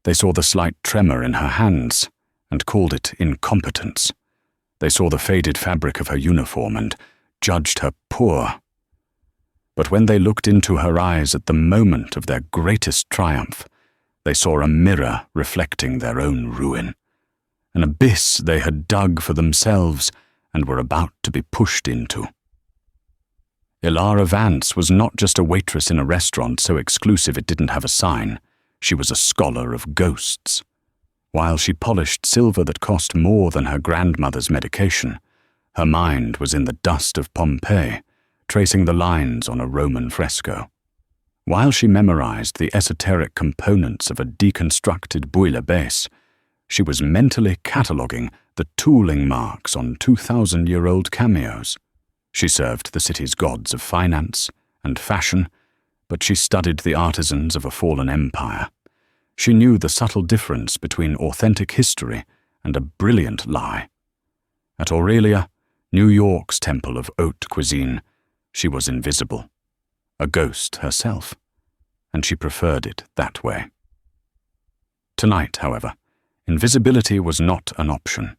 They saw the slight tremor in her hands and called it incompetence. They saw the faded fabric of her uniform and judged her poor. But when they looked into her eyes at the moment of their greatest triumph, they saw a mirror reflecting their own ruin, an abyss they had dug for themselves and were about to be pushed into. Ilara Vance was not just a waitress in a restaurant so exclusive it didn't have a sign. She was a scholar of ghosts. While she polished silver that cost more than her grandmother's medication, her mind was in the dust of Pompeii, tracing the lines on a Roman fresco. While she memorized the esoteric components of a deconstructed bouillabaisse, she was mentally cataloguing the tooling marks on 2,000-year-old cameos. She served the city's gods of finance and fashion, but she studied the artisans of a fallen empire. She knew the subtle difference between authentic history and a brilliant lie. At Aurelia, New York's temple of haute cuisine, she was invisible, a ghost herself, and she preferred it that way. Tonight, however, invisibility was not an option.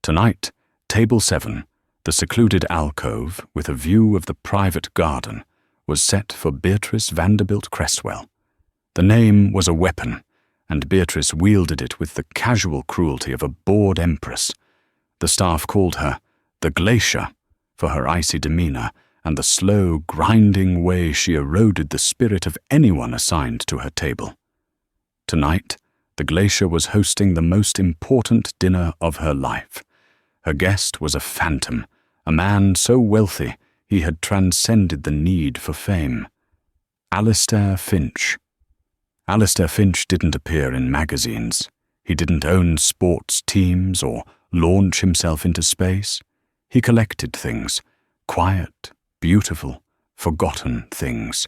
Tonight, Table 7, the secluded alcove with a view of the private garden, was set for Beatrice Vanderbilt Cresswell. The name was a weapon, and Beatrice wielded it with the casual cruelty of a bored empress. The staff called her the Glacier for her icy demeanor and the slow, grinding way she eroded the spirit of anyone assigned to her table. Tonight, the Glacier was hosting the most important dinner of her life. Her guest was a phantom, a man so wealthy he had transcended the need for fame. Alistair Finch. Alistair Finch didn't appear in magazines. He didn't own sports teams or launch himself into space. He collected things, quiet, beautiful, forgotten things,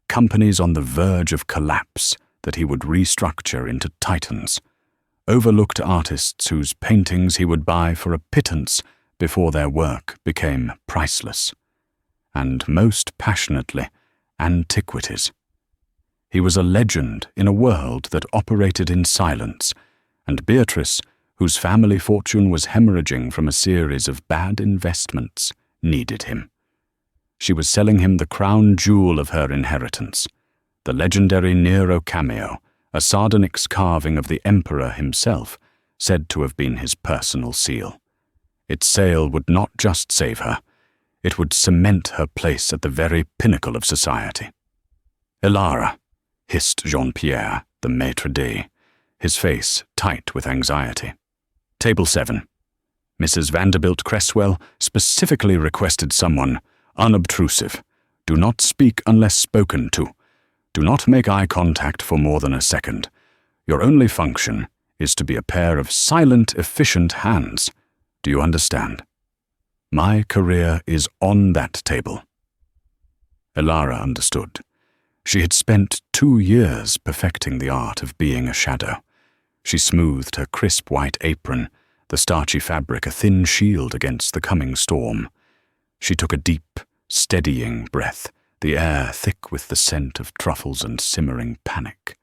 companies on the verge of collapse that he would restructure into titans, overlooked artists whose paintings he would buy for a pittance before their work became priceless, and most passionately, antiquities. He was a legend in a world that operated in silence, and Beatrice, whose family fortune was hemorrhaging from a series of bad investments, needed him. She was selling him the crown jewel of her inheritance, the legendary Nero cameo, a sardonyx carving of the emperor himself, said to have been his personal seal. Its sale would not just save her, it would cement her place at the very pinnacle of society. Ilara, hissed Jean-Pierre, the maître d', his face tight with anxiety. Table 7. Mrs. Vanderbilt Cresswell specifically requested someone unobtrusive. Do not speak unless spoken to. Do not make eye contact for more than a second. Your only function is to be a pair of silent, efficient hands. Do you understand? My career is on that table. Ilara understood. She had spent 2 years perfecting the art of being a shadow. She smoothed her crisp white apron, the starchy fabric a thin shield against the coming storm. She took a deep, steadying breath, the air thick with the scent of truffles and simmering panic.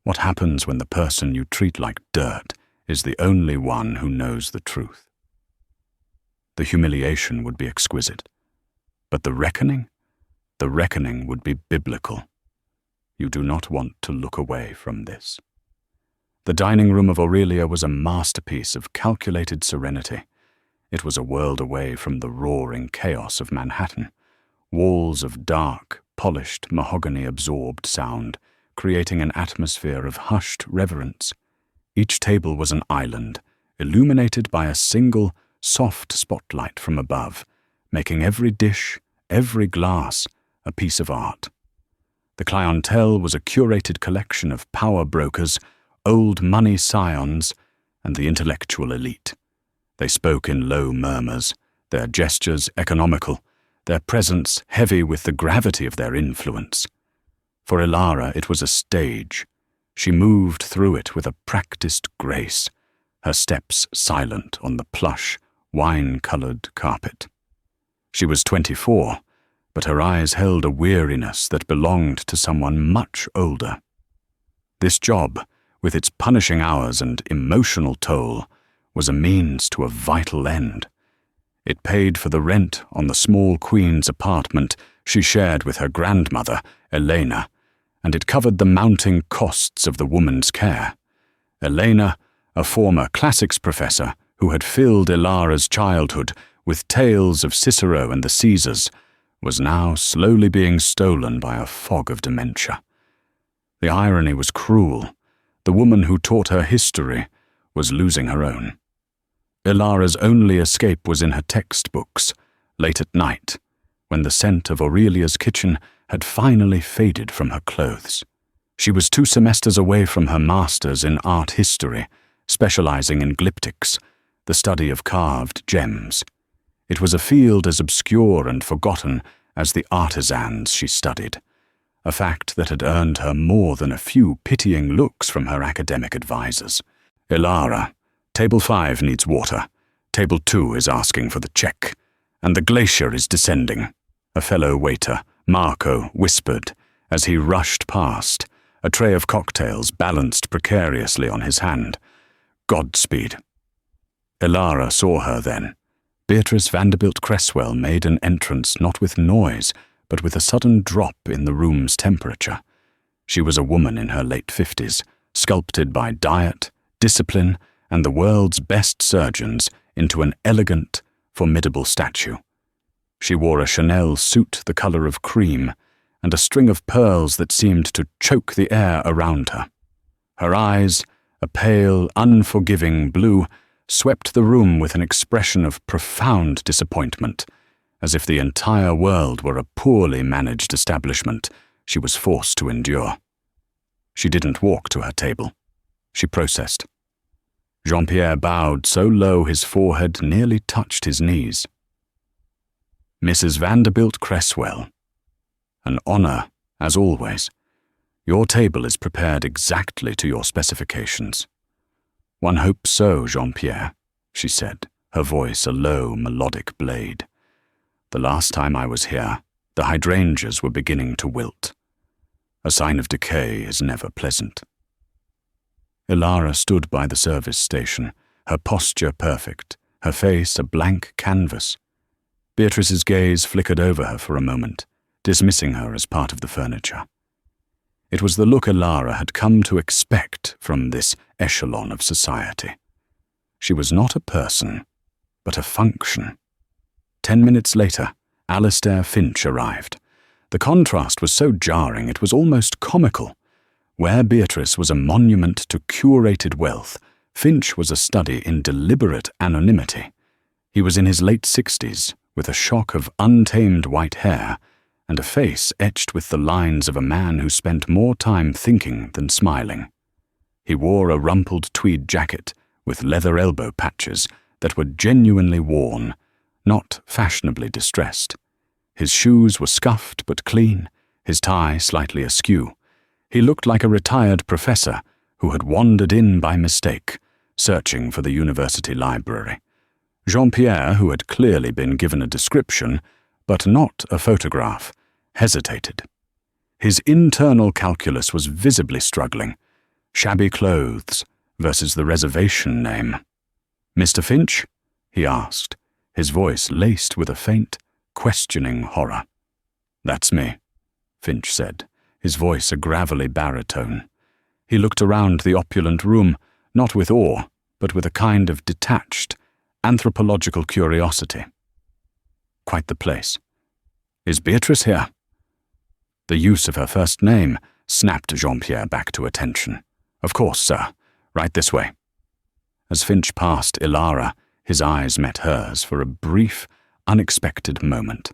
What happens when the person you treat like dirt is the only one who knows the truth? The humiliation would be exquisite, but the reckoning would be biblical. You do not want to look away from this. The dining room of Aurelia was a masterpiece of calculated serenity. It was a world away from the roaring chaos of Manhattan, walls of dark, polished, mahogany-absorbed sound, creating an atmosphere of hushed reverence. Each table was an island, illuminated by a single, soft spotlight from above, making every dish, every glass, a piece of art. The clientele was a curated collection of power brokers, old money scions, and the intellectual elite. They spoke in low murmurs, their gestures economical, their presence heavy with the gravity of their influence. For Ilara, it was a stage. She moved through it with a practiced grace, her steps silent on the plush, wine-colored carpet. She was 24, but her eyes held a weariness that belonged to someone much older. This job, with its punishing hours and emotional toll, was a means to a vital end. It paid for the rent on the small queen's apartment she shared with her grandmother, Elena, and it covered the mounting costs of the woman's care. Elena, a former classics professor who had filled Ilara's childhood with tales of Cicero and the Caesars, was now slowly being stolen by a fog of dementia. The irony was cruel. The woman who taught her history was losing her own. Ilara's only escape was in her textbooks, late at night, when the scent of Aurelia's kitchen had finally faded from her clothes. She was 2 semesters away from her master's in art history, specializing in glyptics, the study of carved gems. It was a field as obscure and forgotten as the artisans she studied, a fact that had earned her more than a few pitying looks from her academic advisors. "Ilara, Table 5 needs water. Table 2 is asking for the check, and the glacier is descending," a fellow waiter, Marco, whispered as he rushed past, a tray of cocktails balanced precariously on his hand. "Godspeed." Ilara saw her then. Beatrice Vanderbilt Cresswell made an entrance not with noise, but with a sudden drop in the room's temperature. She was a woman in her late 50s, sculpted by diet, discipline, and the world's best surgeons into an elegant, formidable statue. She wore a Chanel suit the color of cream, and a string of pearls that seemed to choke the air around her. Her eyes, a pale, unforgiving blue, swept the room with an expression of profound disappointment, as if the entire world were a poorly managed establishment she was forced to endure. She didn't walk to her table. She processed. Jean-Pierre bowed so low his forehead nearly touched his knees. "Mrs. Vanderbilt Cresswell, an honor, as always. Your table is prepared exactly to your specifications." "One hopes so, Jean-Pierre," she said, her voice a low, melodic blade. "The last time I was here, the hydrangeas were beginning to wilt. A sign of decay is never pleasant." Ilara stood by the service station, her posture perfect, her face a blank canvas. Beatrice's gaze flickered over her for a moment, dismissing her as part of the furniture. It was the look Ilara had come to expect from this echelon of society. She was not a person, but a function. 10 minutes later, Alistair Finch arrived. The contrast was so jarring it was almost comical. Where Beatrice was a monument to curated wealth, Finch was a study in deliberate anonymity. He was in his late 60s, with a shock of untamed white hair, and a face etched with the lines of a man who spent more time thinking than smiling. He wore a rumpled tweed jacket with leather elbow patches that were genuinely worn, not fashionably distressed. His shoes were scuffed but clean, his tie slightly askew. He looked like a retired professor who had wandered in by mistake, searching for the university library. Jean-Pierre, who had clearly been given a description, but not a photograph, hesitated. His internal calculus was visibly struggling. Shabby clothes versus the reservation name. "Mr. Finch?" he asked, his voice laced with a faint, questioning horror. "That's me," Finch said, his voice a gravelly baritone. He looked around the opulent room, not with awe, but with a kind of detached, anthropological curiosity. "Quite the place. Is Beatrice here?" The use of her first name snapped Jean-Pierre back to attention. "Of course, sir. Right this way." As Finch passed Ilara, his eyes met hers for a brief, unexpected moment.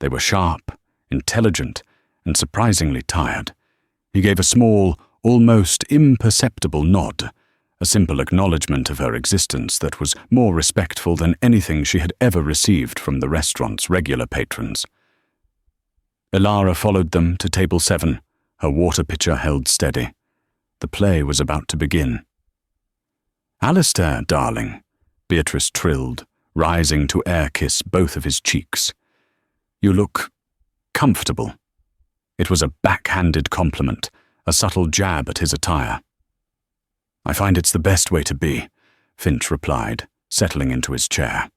They were sharp, intelligent, and surprisingly tired. He gave a small, almost imperceptible nod, a simple acknowledgement of her existence that was more respectful than anything she had ever received from the restaurant's regular patrons. Ilara followed them to table 7, her water pitcher held steady. The play was about to begin. "Alistair, darling," Beatrice trilled, rising to air-kiss both of his cheeks. "You look comfortable." It was a backhanded compliment, a subtle jab at his attire. I find it's the best way to be, Finch replied, settling into his chair.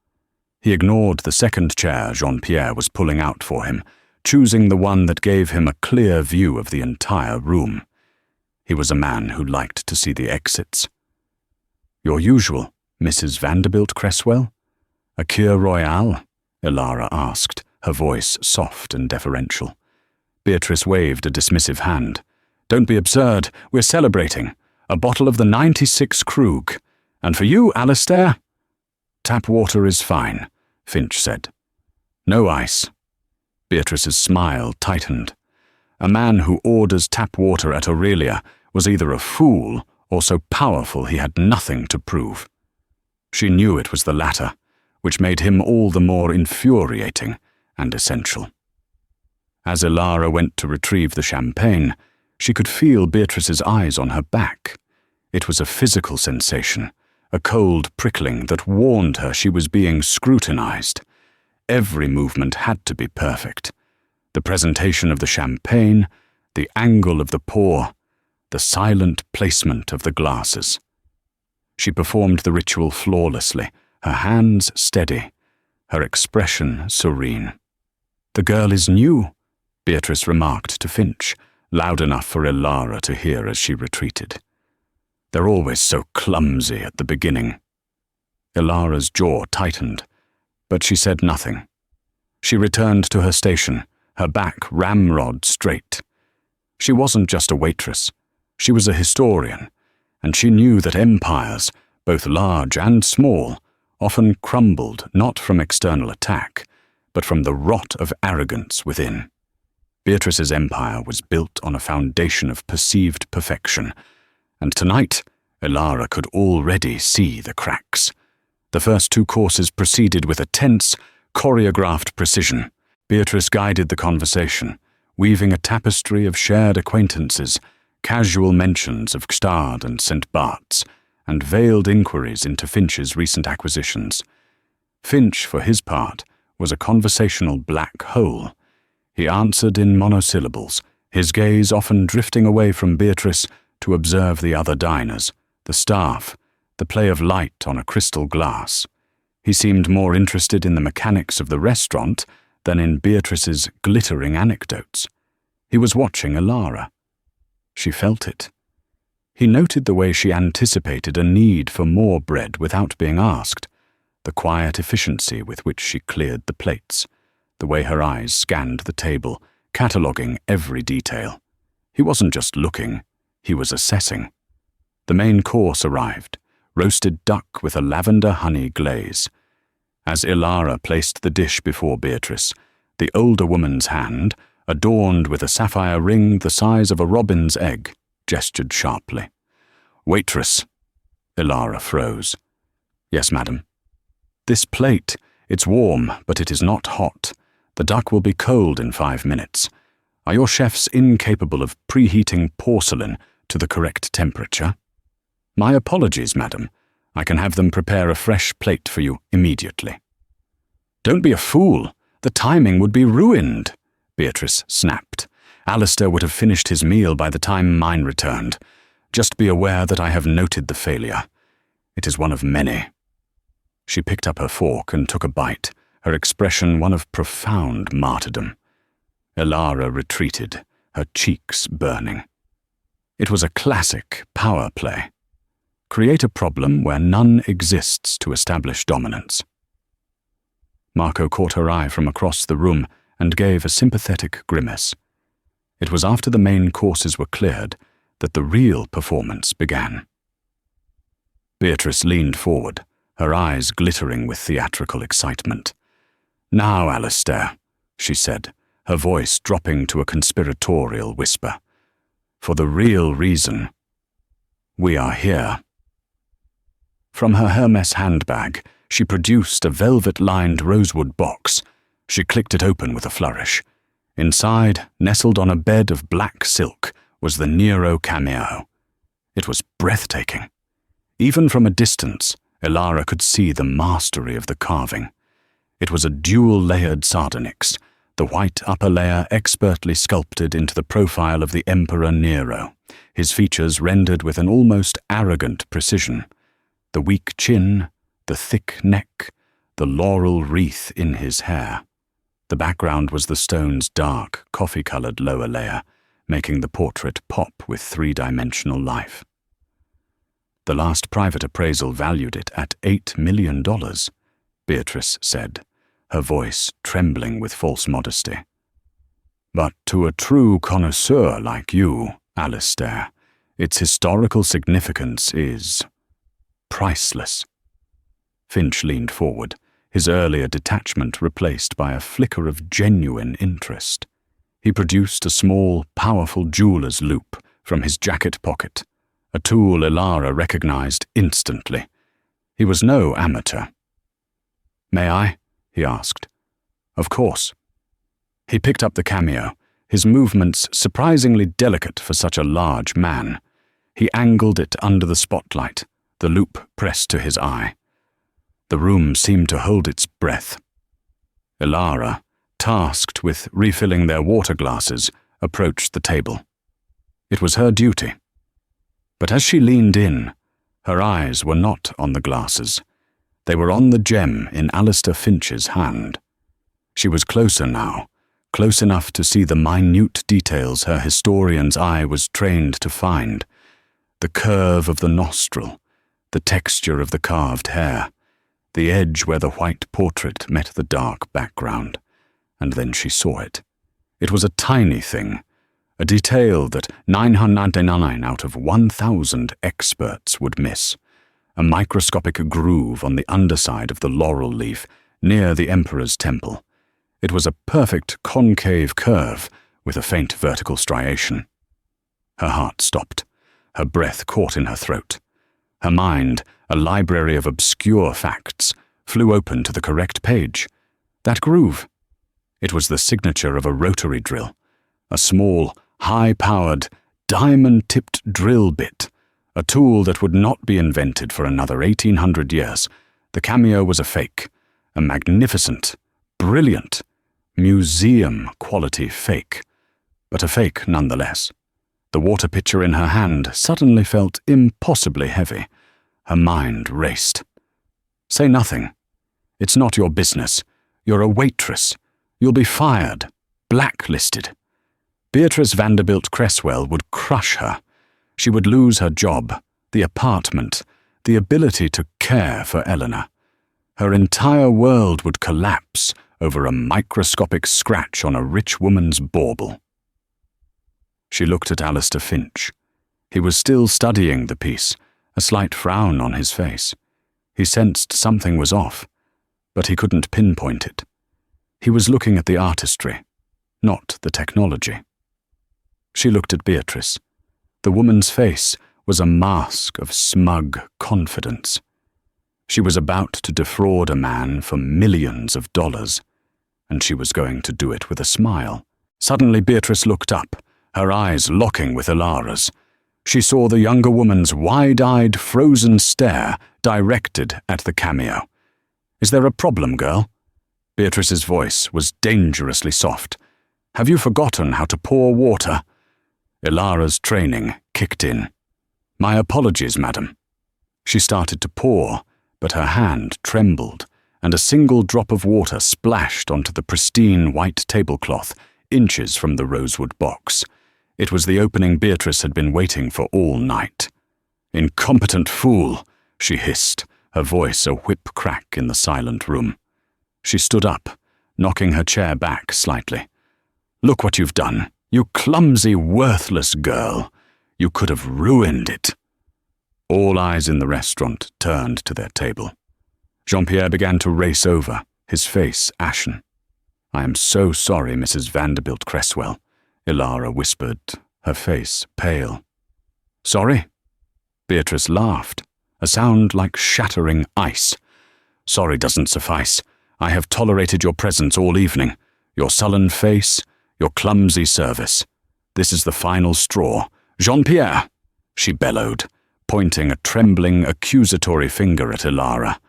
He ignored the second chair Jean-Pierre was pulling out for him, choosing the one that gave him a clear view of the entire room. He was a man who liked to see the exits. Your usual, Mrs. Vanderbilt Cresswell? A cure royale? Elara asked, her voice soft and deferential. Beatrice waved a dismissive hand. Don't be absurd, we're celebrating. A bottle of the 96 Krug. And for you, Alistair? Tap water is fine, Finch said. No ice. Beatrice's smile tightened. A man who orders tap water at Aurelia was either a fool or so powerful he had nothing to prove. She knew it was the latter, which made him all the more infuriating and essential. As Elara went to retrieve the champagne, she could feel Beatrice's eyes on her back. It was a physical sensation, a cold prickling that warned her she was being scrutinized. Every movement had to be perfect. The presentation of the champagne, the angle of the pour, the silent placement of the glasses. She performed the ritual flawlessly, her hands steady, her expression serene. The girl is new, Beatrice remarked to Finch, loud enough for Elara to hear as she retreated. They're always so clumsy at the beginning. Elara's jaw tightened, but she said nothing. She returned to her station, her back ramrod straight. She wasn't just a waitress. She was a historian, and she knew that empires, both large and small, often crumbled not from external attack, but from the rot of arrogance within. Beatrice's empire was built on a foundation of perceived perfection, and tonight Elara could already see the cracks. The first two courses proceeded with a tense, choreographed precision. Beatrice guided the conversation, weaving a tapestry of shared acquaintances, casual mentions of Gstad and St. Bart's, and veiled inquiries into Finch's recent acquisitions. Finch, for his part, was a conversational black hole. He answered in monosyllables, his gaze often drifting away from Beatrice to observe the other diners, the staff, the play of light on a crystal glass. He seemed more interested in the mechanics of the restaurant than in Beatrice's glittering anecdotes. He was watching Elara. She felt it. He noted the way she anticipated a need for more bread without being asked, the quiet efficiency with which she cleared the plates, the way her eyes scanned the table, cataloguing every detail. He wasn't just looking, he was assessing. The main course arrived, roasted duck with a lavender honey glaze. As Elara placed the dish before Beatrice, the older woman's hand, adorned with a sapphire ring the size of a robin's egg, gestured sharply. Waitress. Elara froze. Yes, madam. This plate, it's warm, but it is not hot. The duck will be cold in 5 minutes. Are your chefs incapable of preheating porcelain to the correct temperature? My apologies, madam. I can have them prepare a fresh plate for you immediately. Don't be a fool. The timing would be ruined, Beatrice snapped. Alistair would have finished his meal by the time mine returned. Just be aware that I have noted the failure. It is one of many. She picked up her fork and took a bite, her expression one of profound martyrdom. Elara retreated, her cheeks burning. It was a classic power play. Create a problem where none exists to establish dominance. Marco caught her eye from across the room and gave a sympathetic grimace. It was after the main courses were cleared that the real performance began. Beatrice leaned forward, her eyes glittering with theatrical excitement. Now, Alistair, she said, her voice dropping to a conspiratorial whisper. For the real reason. We are here. From her Hermes handbag, she produced a velvet-lined rosewood box. She clicked it open with a flourish. Inside, nestled on a bed of black silk, was the Nero cameo. It was breathtaking. Even from a distance, Elara could see the mastery of the carving. It was a dual-layered sardonyx, the white upper layer expertly sculpted into the profile of the Emperor Nero, his features rendered with an almost arrogant precision. The weak chin, the thick neck, the laurel wreath in his hair. The background was the stone's dark, coffee-colored lower layer, making the portrait pop with three-dimensional life. The last private appraisal valued it at $8 million, Beatrice said, her voice trembling with false modesty. But to a true connoisseur like you, Alistair, its historical significance is priceless. Finch leaned forward, his earlier detachment replaced by a flicker of genuine interest. He produced a small, powerful jeweler's loop from his jacket pocket, a tool Ilara recognized instantly. He was no amateur. "May I?" he asked. "Of course." He picked up the cameo, his movements surprisingly delicate for such a large man. He angled it under the spotlight, the loop pressed to his eye. The room seemed to hold its breath. Ilara, tasked with refilling their water glasses, approached the table. It was her duty. But as she leaned in, her eyes were not on the glasses. They were on the gem in Alistair Finch's hand. She was closer now, close enough to see the minute details her historian's eye was trained to find. The curve of the nostril, the texture of the carved hair, the edge where the white portrait met the dark background. And then she saw it. It was a tiny thing, a detail that 999 out of 1,000 experts would miss. A microscopic groove on the underside of the laurel leaf near the Emperor's temple. It was a perfect concave curve with a faint vertical striation. Her heart stopped. Her breath caught in her throat. Her mind, a library of obscure facts, flew open to the correct page. That groove. It was the signature of a rotary drill, a small, high-powered, diamond-tipped drill bit, a tool that would not be invented for another 1,800 years. The cameo was a fake, a magnificent, brilliant, museum-quality fake, but a fake nonetheless. The water pitcher in her hand suddenly felt impossibly heavy. Her mind raced. "Say nothing. It's not your business. You're a waitress. You'll be fired, blacklisted." Beatrice Vanderbilt Cresswell would crush her. She would lose her job, the apartment, the ability to care for Eleanor. Her entire world would collapse over a microscopic scratch on a rich woman's bauble. She looked at Alistair Finch. He was still studying the piece, a slight frown on his face. He sensed something was off, but he couldn't pinpoint it. He was looking at the artistry, not the technology. She looked at Beatrice. The woman's face was a mask of smug confidence. She was about to defraud a man for millions of dollars, and she was going to do it with a smile. Suddenly Beatrice looked up, her eyes locking with Ilara's. She saw the younger woman's wide-eyed, frozen stare directed at the cameo. "Is there a problem, girl?" Beatrice's voice was dangerously soft. "Have you forgotten how to pour water?" Ilara's training kicked in. "My apologies, madam." She started to pour, but her hand trembled, and a single drop of water splashed onto the pristine white tablecloth, inches from the rosewood box. It was the opening Beatrice had been waiting for all night. "Incompetent fool," she hissed, her voice a whip crack in the silent room. She stood up, knocking her chair back slightly. "Look what you've done. You clumsy, worthless girl. You could have ruined it." All eyes in the restaurant turned to their table. Jean-Pierre began to race over, his face ashen. "I am so sorry, Mrs. Vanderbilt Cresswell," Ilara whispered, her face pale. "Sorry?" Beatrice laughed, a sound like shattering ice. "Sorry doesn't suffice. I have tolerated your presence all evening, your sullen face, your clumsy service. This is the final straw. Jean-Pierre!" she bellowed, pointing a trembling, accusatory finger at Ilara.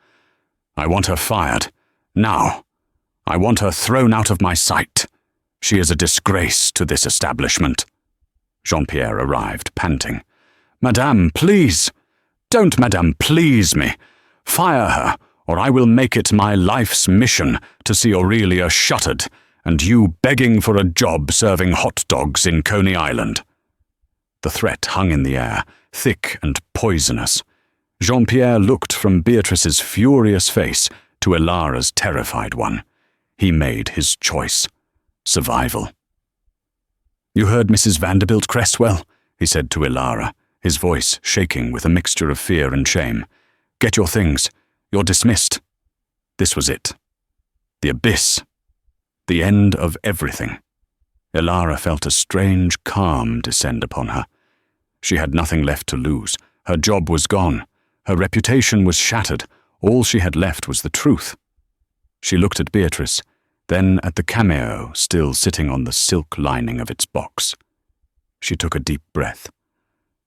"I want her fired. Now. I want her thrown out of my sight." She is a disgrace to this establishment. Jean-Pierre arrived, panting. Madame, please! Don't, Madame, please me! Fire her, or I will make it my life's mission to see Aurelia shuttered, and you begging for a job serving hot dogs in Coney Island. The threat hung in the air, thick and poisonous. Jean-Pierre looked from Beatrice's furious face to Ilara's terrified one. He made his choice. Survival. You heard Mrs. Vanderbilt Cresswell, he said to Ilara, his voice shaking with a mixture of fear and shame. Get your things. You're dismissed. This was it. The abyss. The end of everything. Ilara felt a strange calm descend upon her. She had nothing left to lose. Her job was gone. Her reputation was shattered. All she had left was the truth. She looked at Beatrice, then at the cameo still sitting on the silk lining of its box. She took a deep breath.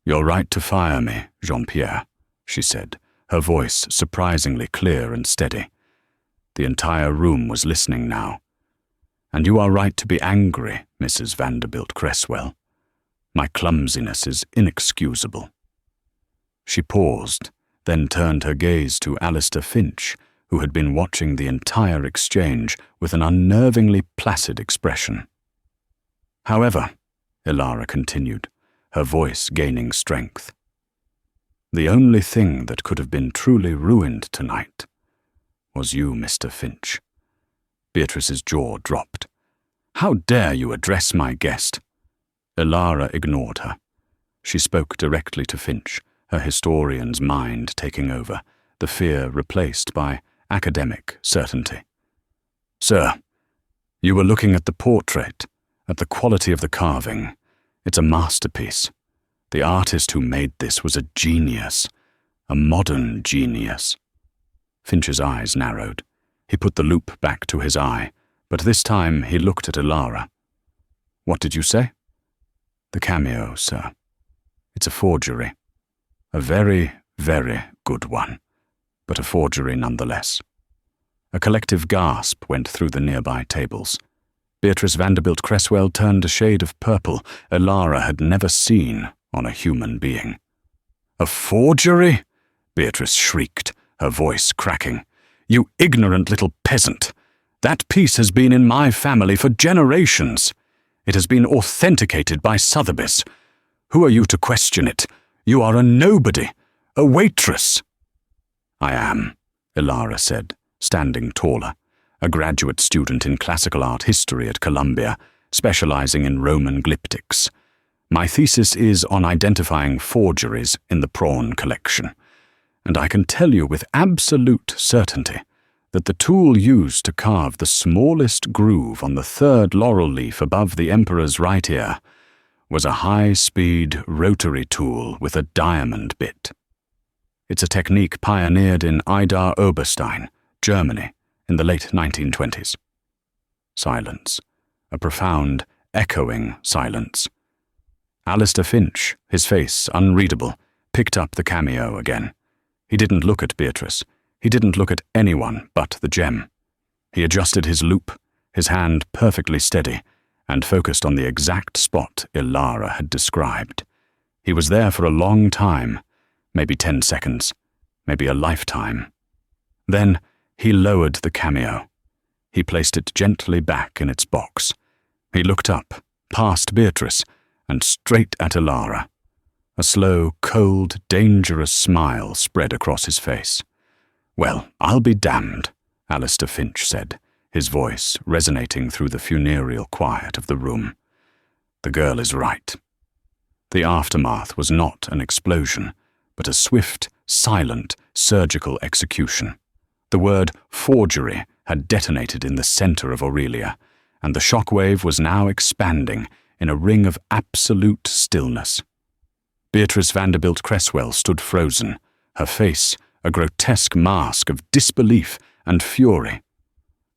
You're right to fire me, Jean-Pierre, she said, her voice surprisingly clear and steady. The entire room was listening now. And you are right to be angry, Mrs. Vanderbilt Cresswell. My clumsiness is inexcusable. She paused, then turned her gaze to Alistair Finch, who had been watching the entire exchange with an unnervingly placid expression. However, Ilara continued, her voice gaining strength, the only thing that could have been truly ruined tonight was you, Mr. Finch. Beatrice's jaw dropped. How dare you address my guest? Ilara ignored her. She spoke directly to Finch, her historian's mind taking over, the fear replaced by academic certainty. Sir, you were looking at the portrait, at the quality of the carving. It's a masterpiece. The artist who made this was a genius, a modern genius. Finch's eyes narrowed. He put the loupe back to his eye, but this time he looked at Ilara. What did you say? The cameo, sir. It's a forgery. A very, very good one, but a forgery nonetheless. A collective gasp went through the nearby tables. Beatrice Vanderbilt Cresswell turned a shade of purple Ilara had never seen on a human being. A forgery? Beatrice shrieked, her voice cracking. You ignorant little peasant! That piece has been in my family for generations. It has been authenticated by Sotheby's. Who are you to question it? You are a nobody, a waitress. I am, Ilara said, standing taller, a graduate student in classical art history at Columbia, specializing in Roman glyptics. My thesis is on identifying forgeries in the prawn collection, and I can tell you with absolute certainty that the tool used to carve the smallest groove on the third laurel leaf above the emperor's right ear was a high-speed rotary tool with a diamond bit. It's a technique pioneered in Idar Oberstein, Germany, in the late 1920s. Silence. A profound, echoing silence. Alistair Finch, his face unreadable, picked up the cameo again. He didn't look at Beatrice. He didn't look at anyone but the gem. He adjusted his loupe, his hand perfectly steady, and focused on the exact spot Ilara had described. He was there for a long time, maybe 10 seconds, maybe a lifetime. Then he lowered the cameo. He placed it gently back in its box. He looked up, past Beatrice, and straight at Ilara. A slow, cold, dangerous smile spread across his face. Well, I'll be damned, Alistair Finch said, his voice resonating through the funereal quiet of the room. The girl is right. The aftermath was not an explosion, but a swift, silent, surgical execution. The word forgery had detonated in the center of Aurelia, and the shockwave was now expanding in a ring of absolute stillness. Beatrice Vanderbilt Cresswell stood frozen, her face a grotesque mask of disbelief and fury.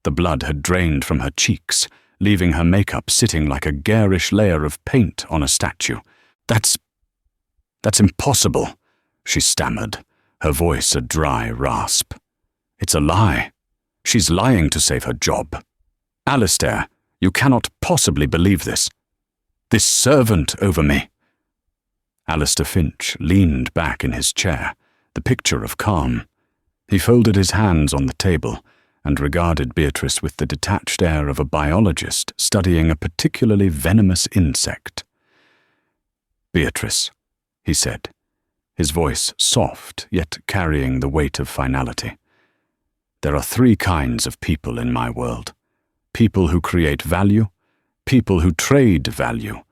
The blood had drained from her cheeks, leaving her makeup sitting like a garish layer of paint on a statue. That's impossible, she stammered, her voice a dry rasp. It's a lie. She's lying to save her job. Alistair, You cannot possibly believe this. This servant over me." Alistair Finch leaned back in his chair, the picture of calm. He folded his hands on the table and regarded Beatrice with the detached air of a biologist studying a particularly venomous insect. "Beatrice," he said, his voice soft yet carrying the weight of finality. "There are 3 kinds of people in my world. People who create value, people who trade value,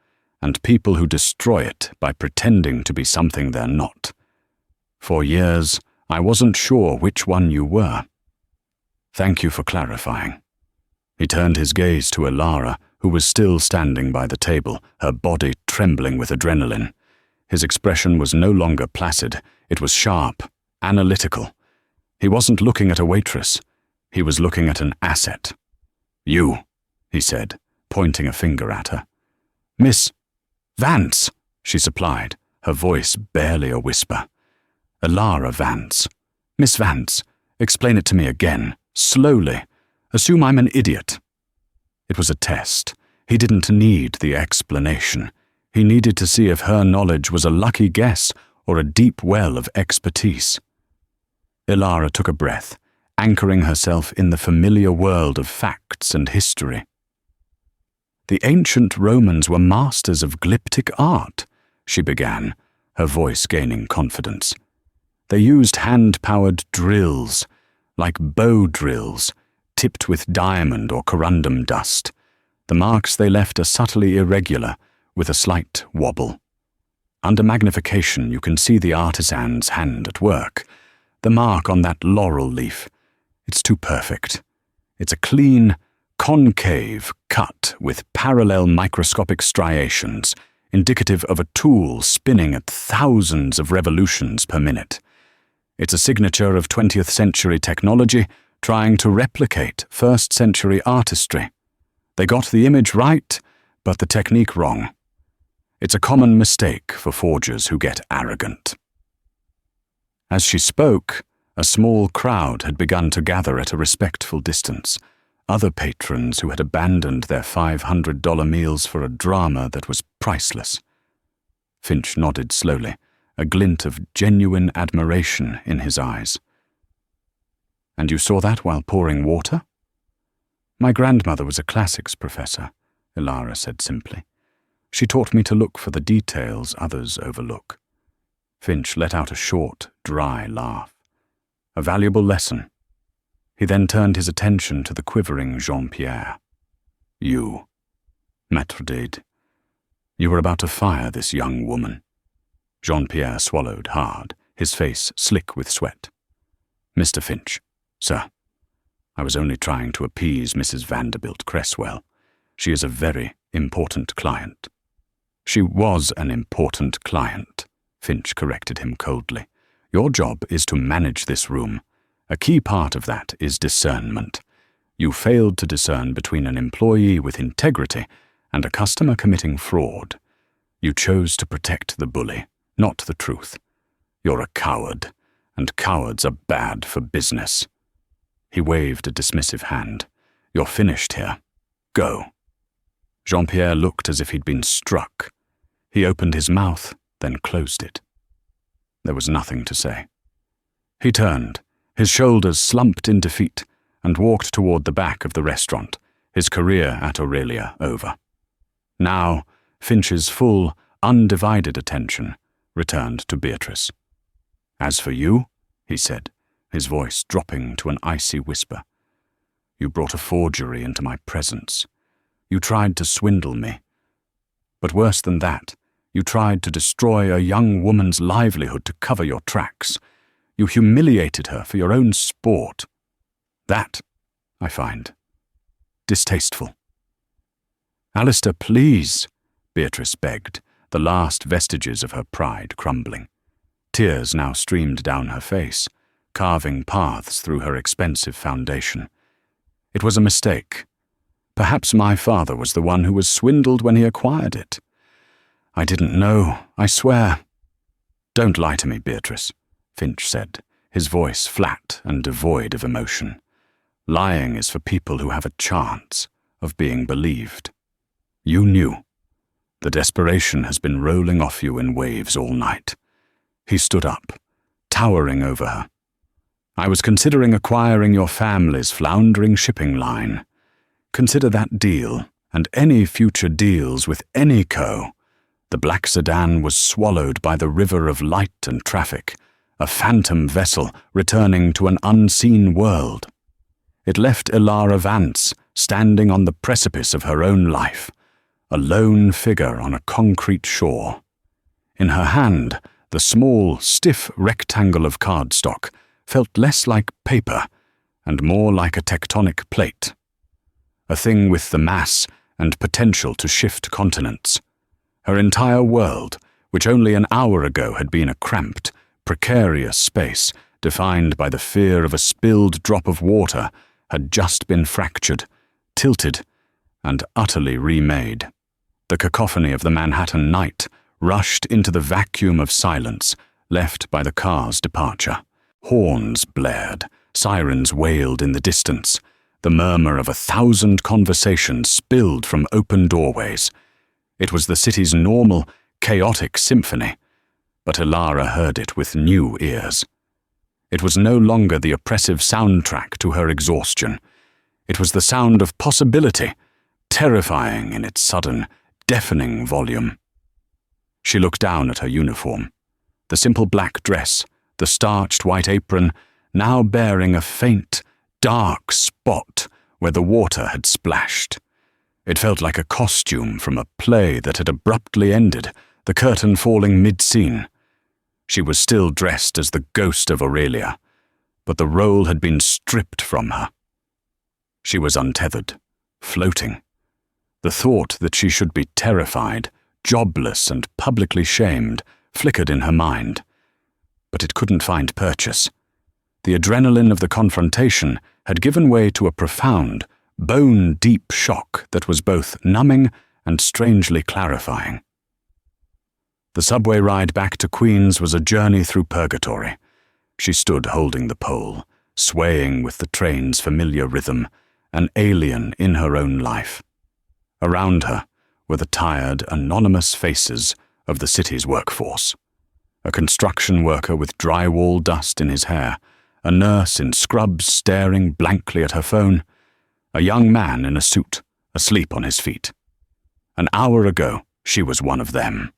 and people who destroy it by pretending to be something they're not. For years, I wasn't sure which one you were. Thank you for clarifying." He turned his gaze to Elara, who was still standing by the table, her body trembling with adrenaline. His expression was no longer placid, it was sharp, analytical. He wasn't looking at a waitress, he was looking at an asset. "You," he said, pointing a finger at her. "Miss Vance," she supplied, her voice barely a whisper. "Elara Vance. Miss Vance, explain it to me again, slowly. Assume I'm an idiot." It was a test. He didn't need the explanation. He needed to see if her knowledge was a lucky guess or a deep well of expertise. Elara took a breath, anchoring herself in the familiar world of facts and history. "The ancient Romans were masters of glyptic art," she began, her voice gaining confidence. "They used hand-powered drills, like bow drills, tipped with diamond or corundum dust. The marks they left are subtly irregular, with a slight wobble. Under magnification, you can see the artisan's hand at work. The mark on that laurel leaf. It's too perfect. It's a clean, concave cut with parallel microscopic striations, indicative of a tool spinning at thousands of revolutions per minute. It's a signature of 20th century technology trying to replicate 1st century artistry. They got the image right, but the technique wrong. It's a common mistake for forgers who get arrogant." As she spoke, a small crowd had begun to gather at a respectful distance, other patrons who had abandoned their $500 meals for a drama that was priceless. Finch nodded slowly, a glint of genuine admiration in his eyes. "And you saw that while pouring water?" "My grandmother was a classics professor," Elara said simply. "She taught me to look for the details others overlook." Finch let out a short, dry laugh. A valuable lesson. He then turned his attention to the quivering Jean-Pierre. "You, Maître d'Aide, you were about to fire this young woman." Jean-Pierre swallowed hard, his face slick with sweat. "Mr. Finch, sir, I was only trying to appease Mrs. Vanderbilt Cresswell. She is a very important client." "She was an important client," Finch corrected him coldly. "Your job is to manage this room. A key part of that is discernment. You failed to discern between an employee with integrity and a customer committing fraud. You chose to protect the bully, not the truth. You're a coward, and cowards are bad for business." He waved a dismissive hand. "You're finished here. Go." Jean-Pierre looked as if he'd been struck. He opened his mouth, then closed it. There was nothing to say. He turned, his shoulders slumped in defeat, and walked toward the back of the restaurant, his career at Aurelia over. Now, Finch's full, undivided attention returned to Beatrice. "As for you," he said, his voice dropping to an icy whisper, "you brought a forgery into my presence. You tried to swindle me. But worse than that, you tried to destroy a young woman's livelihood to cover your tracks. You humiliated her for your own sport. That, I find, distasteful." "Alistair, please," Beatrice begged, the last vestiges of her pride crumbling. Tears now streamed down her face, carving paths through her expensive foundation. "It was a mistake. Perhaps my father was the one who was swindled when he acquired it. I didn't know, I swear." "Don't lie to me, Beatrice," Finch said, his voice flat and devoid of emotion. "Lying is for people who have a chance, of being believed. You knew. The desperation has been rolling off you in waves all night. He stood up, towering over her. I was considering acquiring your family's floundering shipping line. Consider that deal, and any future deals with any co. The black sedan was swallowed by the river of light and traffic, a phantom vessel returning to an unseen world. It left Elara Vance standing on the precipice of her own life, a lone figure on a concrete shore. In her hand, the small, stiff rectangle of cardstock felt less like paper and more like a tectonic plate, a thing with the mass and potential to shift continents. Her entire world, which only an hour ago had been a cramped, precarious space defined by the fear of a spilled drop of water, had just been fractured, tilted, and utterly remade. The cacophony of the Manhattan night rushed into the vacuum of silence left by the car's departure. Horns blared, sirens wailed in the distance. The murmur of 1,000 conversations spilled from open doorways. It was the city's normal, chaotic symphony, but Elara heard it with new ears. It was no longer the oppressive soundtrack to her exhaustion. It was the sound of possibility, terrifying in its sudden, deafening volume. She looked down at her uniform. The simple black dress, the starched white apron, now bearing a faint, dark spot where the water had splashed. It felt like a costume from a play that had abruptly ended, the curtain falling mid-scene. She was still dressed as the ghost of Aurelia, but the role had been stripped from her. She was untethered, floating. The thought that she should be terrified, jobless and publicly shamed flickered in her mind. But it couldn't find purchase. The adrenaline of the confrontation had given way to a profound, bone-deep shock that was both numbing and strangely clarifying. The subway ride back to Queens was a journey through purgatory. She stood holding the pole, swaying with the train's familiar rhythm, an alien in her own life. Around her were the tired, anonymous faces of the city's workforce. A construction worker with drywall dust in his hair, a nurse in scrubs staring blankly at her phone, a young man in a suit, asleep on his feet. An hour ago, she was one of them,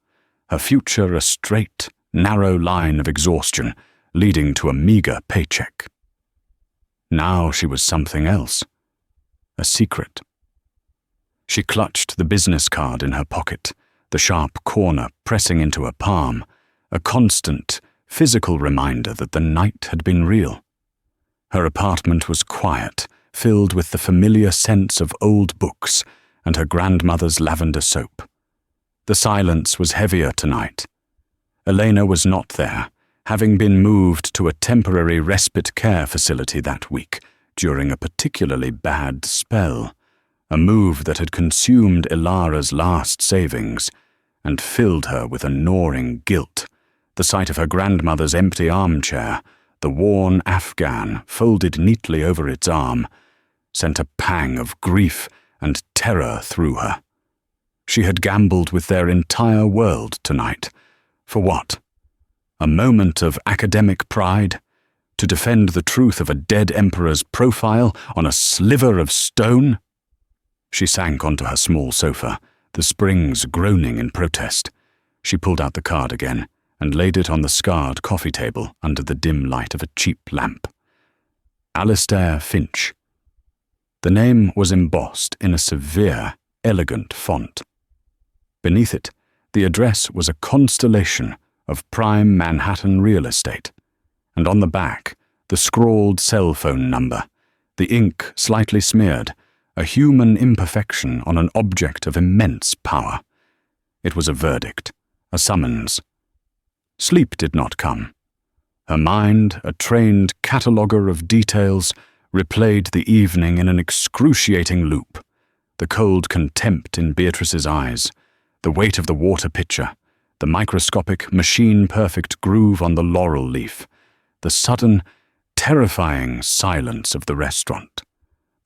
her future a straight, narrow line of exhaustion leading to a meager paycheck. Now she was something else, a secret. She clutched the business card in her pocket, the sharp corner pressing into her palm, a constant, physical reminder that the night had been real. Her apartment was quiet, filled with the familiar scents of old books and her grandmother's lavender soap. The silence was heavier tonight. Elena was not there, having been moved to a temporary respite care facility that week during a particularly bad spell, a move that had consumed Elara's last savings and filled her with a gnawing guilt. The sight of her grandmother's empty armchair, the worn Afghan folded neatly over its arm, sent a pang of grief and terror through her. She had gambled with their entire world tonight. For what? A moment of academic pride? To defend the truth of a dead emperor's profile on a sliver of stone? She sank onto her small sofa, the springs groaning in protest. She pulled out the card again and laid it on the scarred coffee table under the dim light of a cheap lamp. Alistair Finch. The name was embossed in a severe, elegant font. Beneath it, the address was a constellation of prime Manhattan real estate, and on the back, the scrawled cell phone number, the ink slightly smeared, a human imperfection on an object of immense power. It was a verdict, a summons. Sleep did not come. Her mind, a trained cataloguer of details, replayed the evening in an excruciating loop. The cold contempt in Beatrice's eyes, the weight of the water pitcher, the microscopic, machine-perfect groove on the laurel leaf, the sudden, terrifying silence of the restaurant.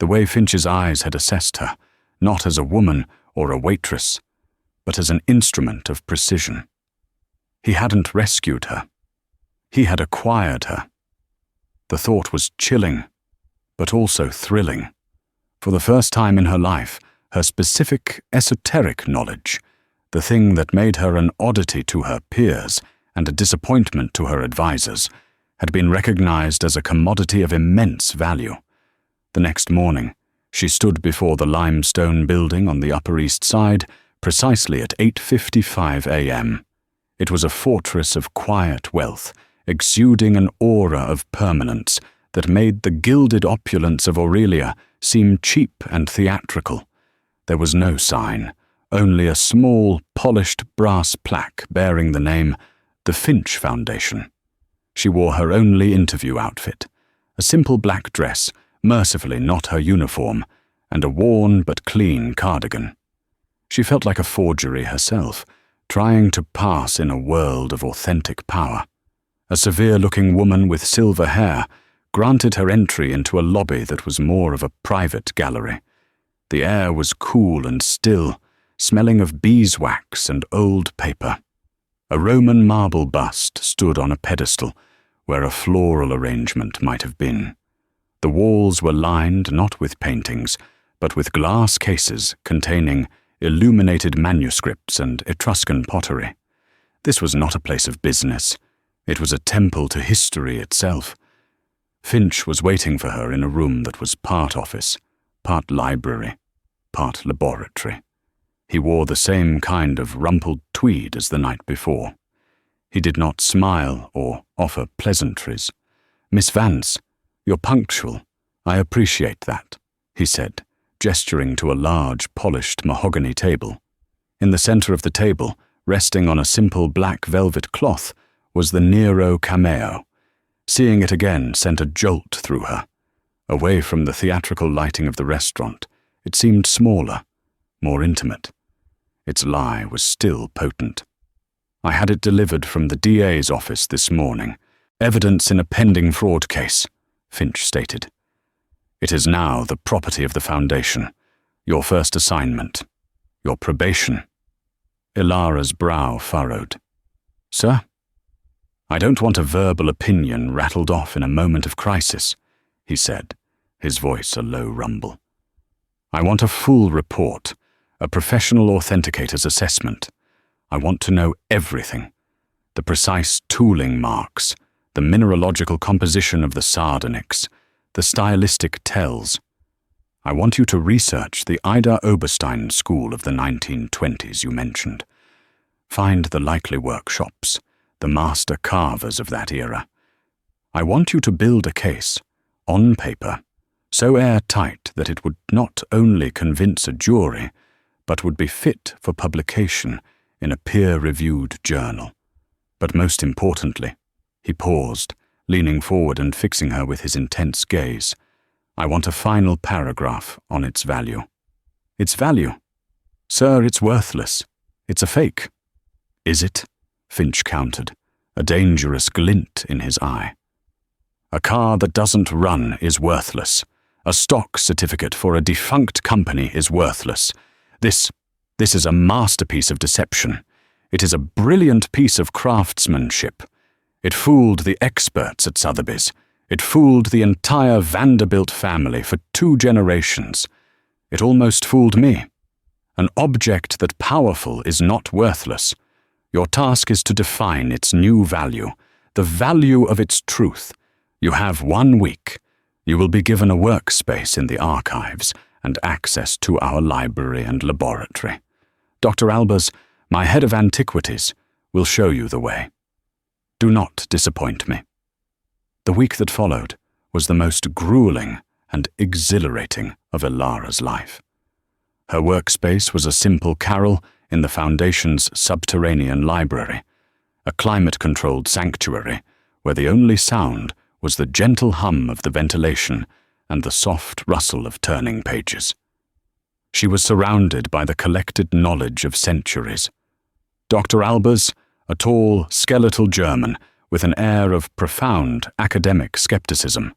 The way Finch's eyes had assessed her, not as a woman or a waitress, but as an instrument of precision. He hadn't rescued her. He had acquired her. The thought was chilling, but also thrilling. For the first time in her life, her specific esoteric knowledge, the thing that made her an oddity to her peers and a disappointment to her advisors, had been recognized as a commodity of immense value. The next morning, she stood before the limestone building on the Upper East Side precisely at 8:55 a.m. It was a fortress of quiet wealth, exuding an aura of permanence that made the gilded opulence of Aurelia seem cheap and theatrical. There was no sign, only a small, polished brass plaque bearing the name, the Finch Foundation. She wore her only interview outfit, a simple black dress, mercifully not her uniform, and a worn but clean cardigan. She felt like a forgery herself, trying to pass in a world of authentic power. A severe-looking woman with silver hair granted her entry into a lobby that was more of a private gallery. The air was cool and still, smelling of beeswax and old paper. A Roman marble bust stood on a pedestal, where a floral arrangement might have been. The walls were lined not with paintings, but with glass cases containing illuminated manuscripts and Etruscan pottery. This was not a place of business. It was a temple to history itself. Finch was waiting for her in a room that was part office, part library, part laboratory. He wore the same kind of rumpled tweed as the night before. He did not smile or offer pleasantries. "Miss Vance, you're punctual. I appreciate that," he said, gesturing to a large, polished mahogany table. In the center of the table, resting on a simple black velvet cloth, was the Nero cameo. Seeing it again sent a jolt through her. Away from the theatrical lighting of the restaurant, it seemed smaller, more intimate. Its lie was still potent. "I had it delivered from the DA's office this morning. Evidence in a pending fraud case," Finch stated. "It is now the property of the Foundation. Your first assignment. Your probation." Ilara's brow furrowed. "Sir?" "I don't want a verbal opinion rattled off in a moment of crisis," he said, his voice a low rumble. "I want a full report, a professional authenticator's assessment. I want to know everything. The precise tooling marks, the mineralogical composition of the sardonyx, the stylistic tells. I want you to research the Ida Oberstein school of the 1920s you mentioned. Find the likely workshops, the master carvers of that era. I want you to build a case, on paper, so airtight that it would not only convince a jury, but would be fit for publication in a peer-reviewed journal. But most importantly," he paused, leaning forward and fixing her with his intense gaze, "I want a final paragraph on its value." "Its value? Sir, it's worthless. It's a fake." "Is it?" Finch countered, a dangerous glint in his eye. "A car that doesn't run is worthless. A stock certificate for a defunct company is worthless. This is a masterpiece of deception. It is a brilliant piece of craftsmanship. It fooled the experts at Sotheby's. It fooled the entire Vanderbilt family for 2 generations. It almost fooled me. An object that powerful is not worthless. Your task is to define its new value, the value of its truth. You have 1 week. You will be given a workspace in the archives and access to our library and laboratory. Dr. Albers, my head of antiquities, will show you the way. Do not disappoint me." The week that followed was the most grueling and exhilarating of Ilara's life. Her workspace was a simple carrel in the Foundation's subterranean library, a climate-controlled sanctuary where the only sound was the gentle hum of the ventilation and the soft rustle of turning pages. She was surrounded by the collected knowledge of centuries. Dr. Albers, a tall, skeletal German with an air of profound academic skepticism,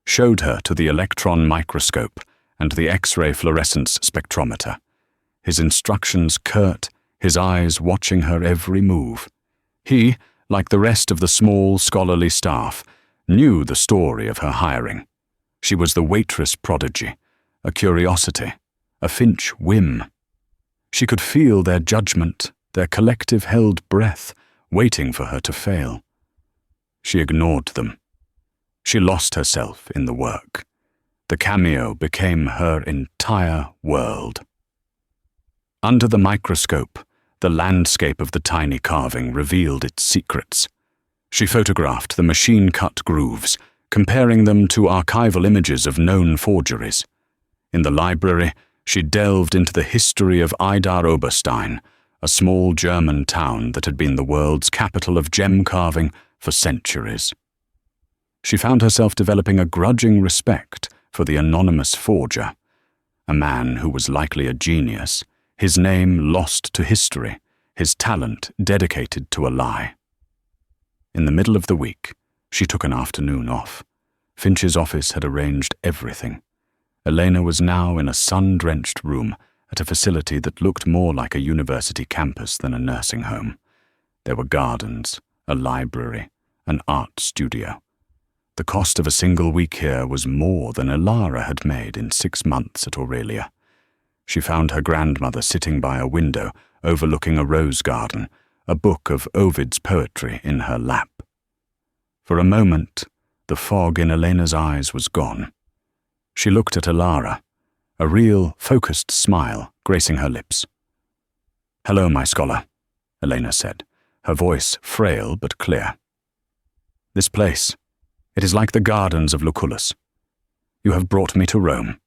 showed her to the electron microscope and the X-ray fluorescence spectrometer. His instructions curt, his eyes watching her every move. He, like the rest of the small, scholarly staff, knew the story of her hiring. She was the waitress prodigy, a curiosity, a Finch whim. She could feel their judgment, their collective held breath, waiting for her to fail. She ignored them. She lost herself in the work. The cameo became her entire world. Under the microscope, the landscape of the tiny carving revealed its secrets. She photographed the machine-cut grooves, comparing them to archival images of known forgeries. In the library, she delved into the history of Idar Oberstein, a small German town that had been the world's capital of gem carving for centuries. She found herself developing a grudging respect for the anonymous forger, a man who was likely a genius, his name lost to history, his talent dedicated to a lie. In the middle of the week, she took an afternoon off. Finch's office had arranged everything. Elena was now in a sun-drenched room at a facility that looked more like a university campus than a nursing home. There were gardens, a library, an art studio. The cost of a single week here was more than Elara had made in 6 months at Aurelia. She found her grandmother sitting by a window overlooking a rose garden, a book of Ovid's poetry in her lap. For a moment, the fog in Elena's eyes was gone. She looked at Elara, a real, focused smile gracing her lips. "Hello, my scholar," Elena said, her voice frail but clear. "This place, it is like the gardens of Lucullus. You have brought me to Rome."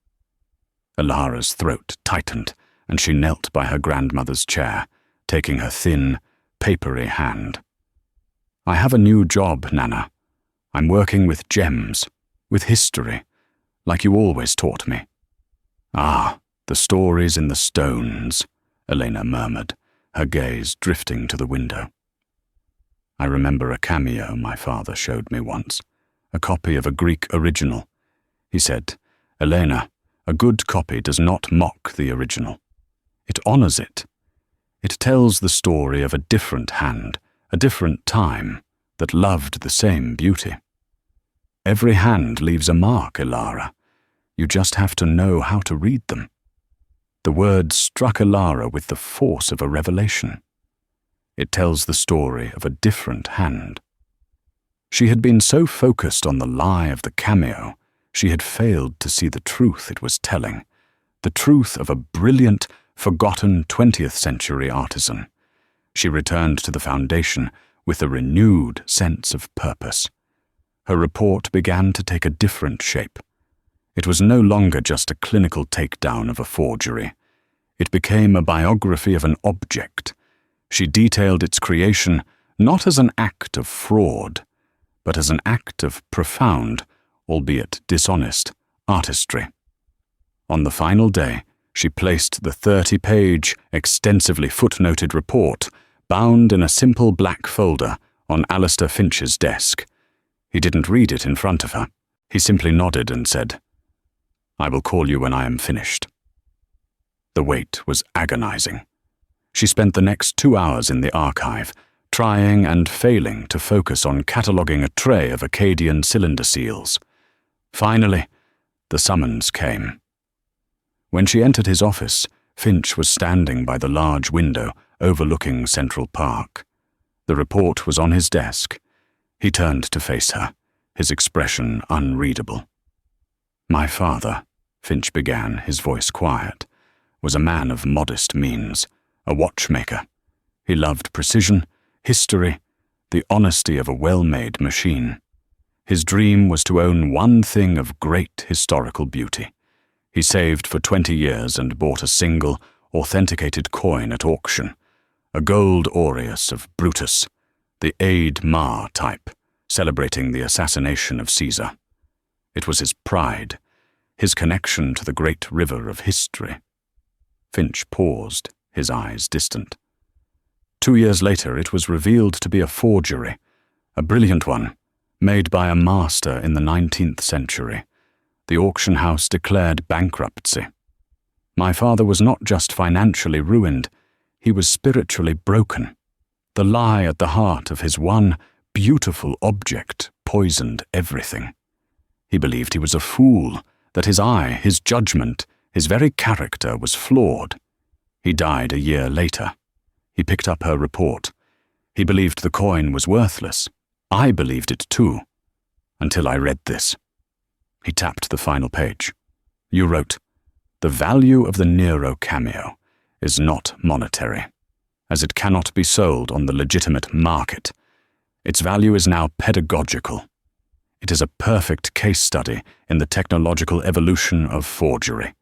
Elara's throat tightened, and she knelt by her grandmother's chair, taking her thin, papery hand. "I have a new job, Nana. I'm working with gems, with history, like you always taught me." "Ah, the stories in the stones," Elena murmured, her gaze drifting to the window. "I remember a cameo my father showed me once, a copy of a Greek original. He said, 'Elena, a good copy does not mock the original. It honors it. It tells the story of a different hand, a different time, that loved the same beauty. Every hand leaves a mark, Elara. You just have to know how to read them.'" The words struck Elara with the force of a revelation. It tells the story of a different hand. She had been so focused on the lie of the cameo, she had failed to see the truth it was telling, the truth of a brilliant, forgotten 20th century artisan. She returned to the foundation with a renewed sense of purpose. Her report began to take a different shape. It was no longer just a clinical takedown of a forgery. It became a biography of an object. She detailed its creation not as an act of fraud, but as an act of profound, albeit dishonest, artistry. On the final day, she placed the 30-page, extensively footnoted report, bound in a simple black folder, on Alistair Finch's desk. He didn't read it in front of her. He simply nodded and said, "I will call you when I am finished." The wait was agonizing. She spent the next 2 hours in the archive, trying and failing to focus on cataloguing a tray of Acadian cylinder seals. Finally, the summons came. When she entered his office, Finch was standing by the large window overlooking Central Park. The report was on his desk. He turned to face her, his expression unreadable. "My father," Finch began, his voice quiet, "was a man of modest means, a watchmaker. He loved precision, history, the honesty of a well-made machine. His dream was to own one thing of great historical beauty. He saved for 20 years and bought a single, authenticated coin at auction, a gold aureus of Brutus, the Aid Ma type, celebrating the assassination of Caesar. It was his pride, his connection to the great river of history." Finch paused, his eyes distant. 2 years later, it was revealed to be a forgery, a brilliant one, made by a master in the 19th century, The auction house declared bankruptcy. My father was not just financially ruined, he was spiritually broken. The lie at the heart of his one beautiful object poisoned everything. He believed he was a fool, that his eye, his judgment, his very character was flawed. He died a year later. He picked up her report. He believed the coin was worthless. I believed it too, until I read this. He tapped the final page. You wrote, "The value of the Nero cameo is not monetary, as it cannot be sold on the legitimate market. Its value is now pedagogical. It is a perfect case study in the technological evolution of forgery.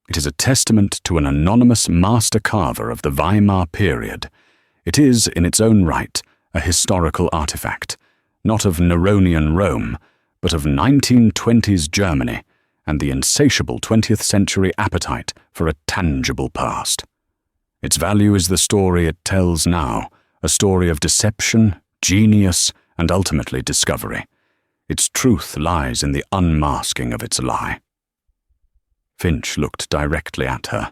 It is a testament to an anonymous master carver of the Weimar period. It is, in its own right, a historical artifact, not of Neronian Rome, but of 1920s Germany and the insatiable 20th century appetite for a tangible past. Its value is the story it tells now, a story of deception, genius, and ultimately discovery. Its truth lies in the unmasking of its lie." Finch looked directly at her,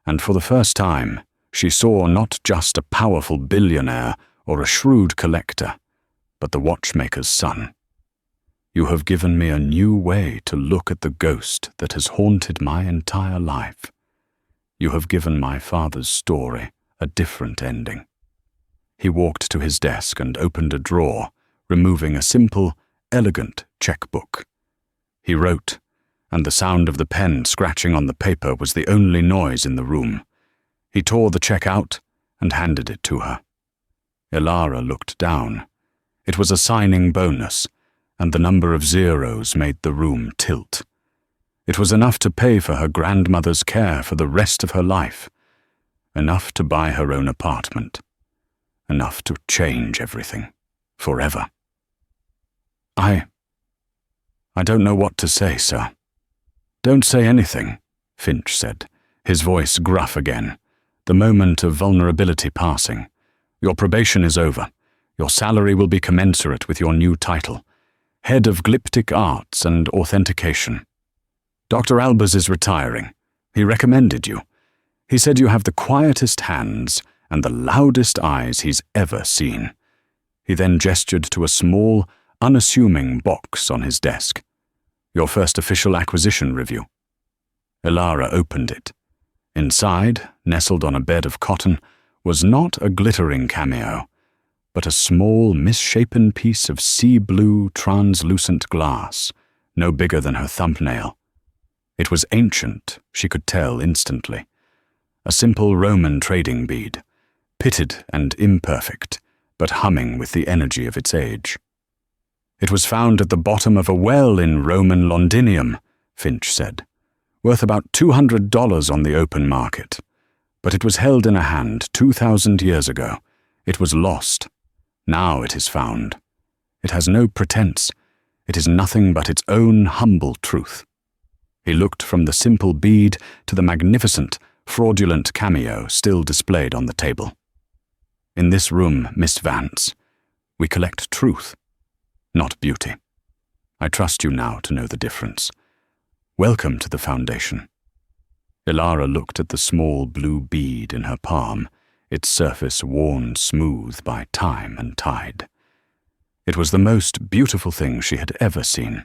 and for the first time, she saw not just a powerful billionaire or a shrewd collector, but the watchmaker's son. "You have given me a new way to look at the ghost that has haunted my entire life. You have given my father's story a different ending." He walked to his desk and opened a drawer, removing a simple, elegant checkbook. He wrote, and the sound of the pen scratching on the paper was the only noise in the room. He tore the check out and handed it to her. Ilara looked down. It was a signing bonus, and the number of zeros made the room tilt. It was enough to pay for her grandmother's care for the rest of her life, enough to buy her own apartment, enough to change everything, forever. I don't know what to say, sir." "Don't say anything," Finch said, his voice gruff again, the moment of vulnerability passing. "Your probation is over. Your salary will be commensurate with your new title, Head of Glyptic Arts and Authentication. Dr. Albers is retiring. He recommended you. He said you have the quietest hands and the loudest eyes he's ever seen." He then gestured to a small, unassuming box on his desk. "Your first official acquisition review." Ilara opened it. Inside, nestled on a bed of cotton, was not a glittering cameo, but a small, misshapen piece of sea-blue, translucent glass, no bigger than her thumbnail. It was ancient, she could tell instantly. A simple Roman trading bead, pitted and imperfect, but humming with the energy of its age. "It was found at the bottom of a well in Roman Londinium," Finch said, "worth about $200 on the open market. But it was held in a hand 2,000 years ago. It was lost. Now it is found. It has no pretense. It is nothing but its own humble truth." He looked from the simple bead to the magnificent, fraudulent cameo still displayed on the table. "In this room, Miss Vance, we collect truth, not beauty. I trust you now to know the difference. Welcome to the Foundation." Ilara looked at the small blue bead in her palm, its surface worn smooth by time and tide. It was the most beautiful thing she had ever seen.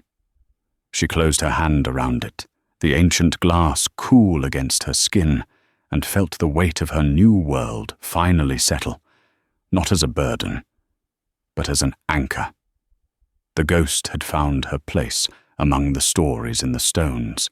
She closed her hand around it, the ancient glass cool against her skin, and felt the weight of her new world finally settle, not as a burden, but as an anchor. The ghost had found her place among the stories in the stones.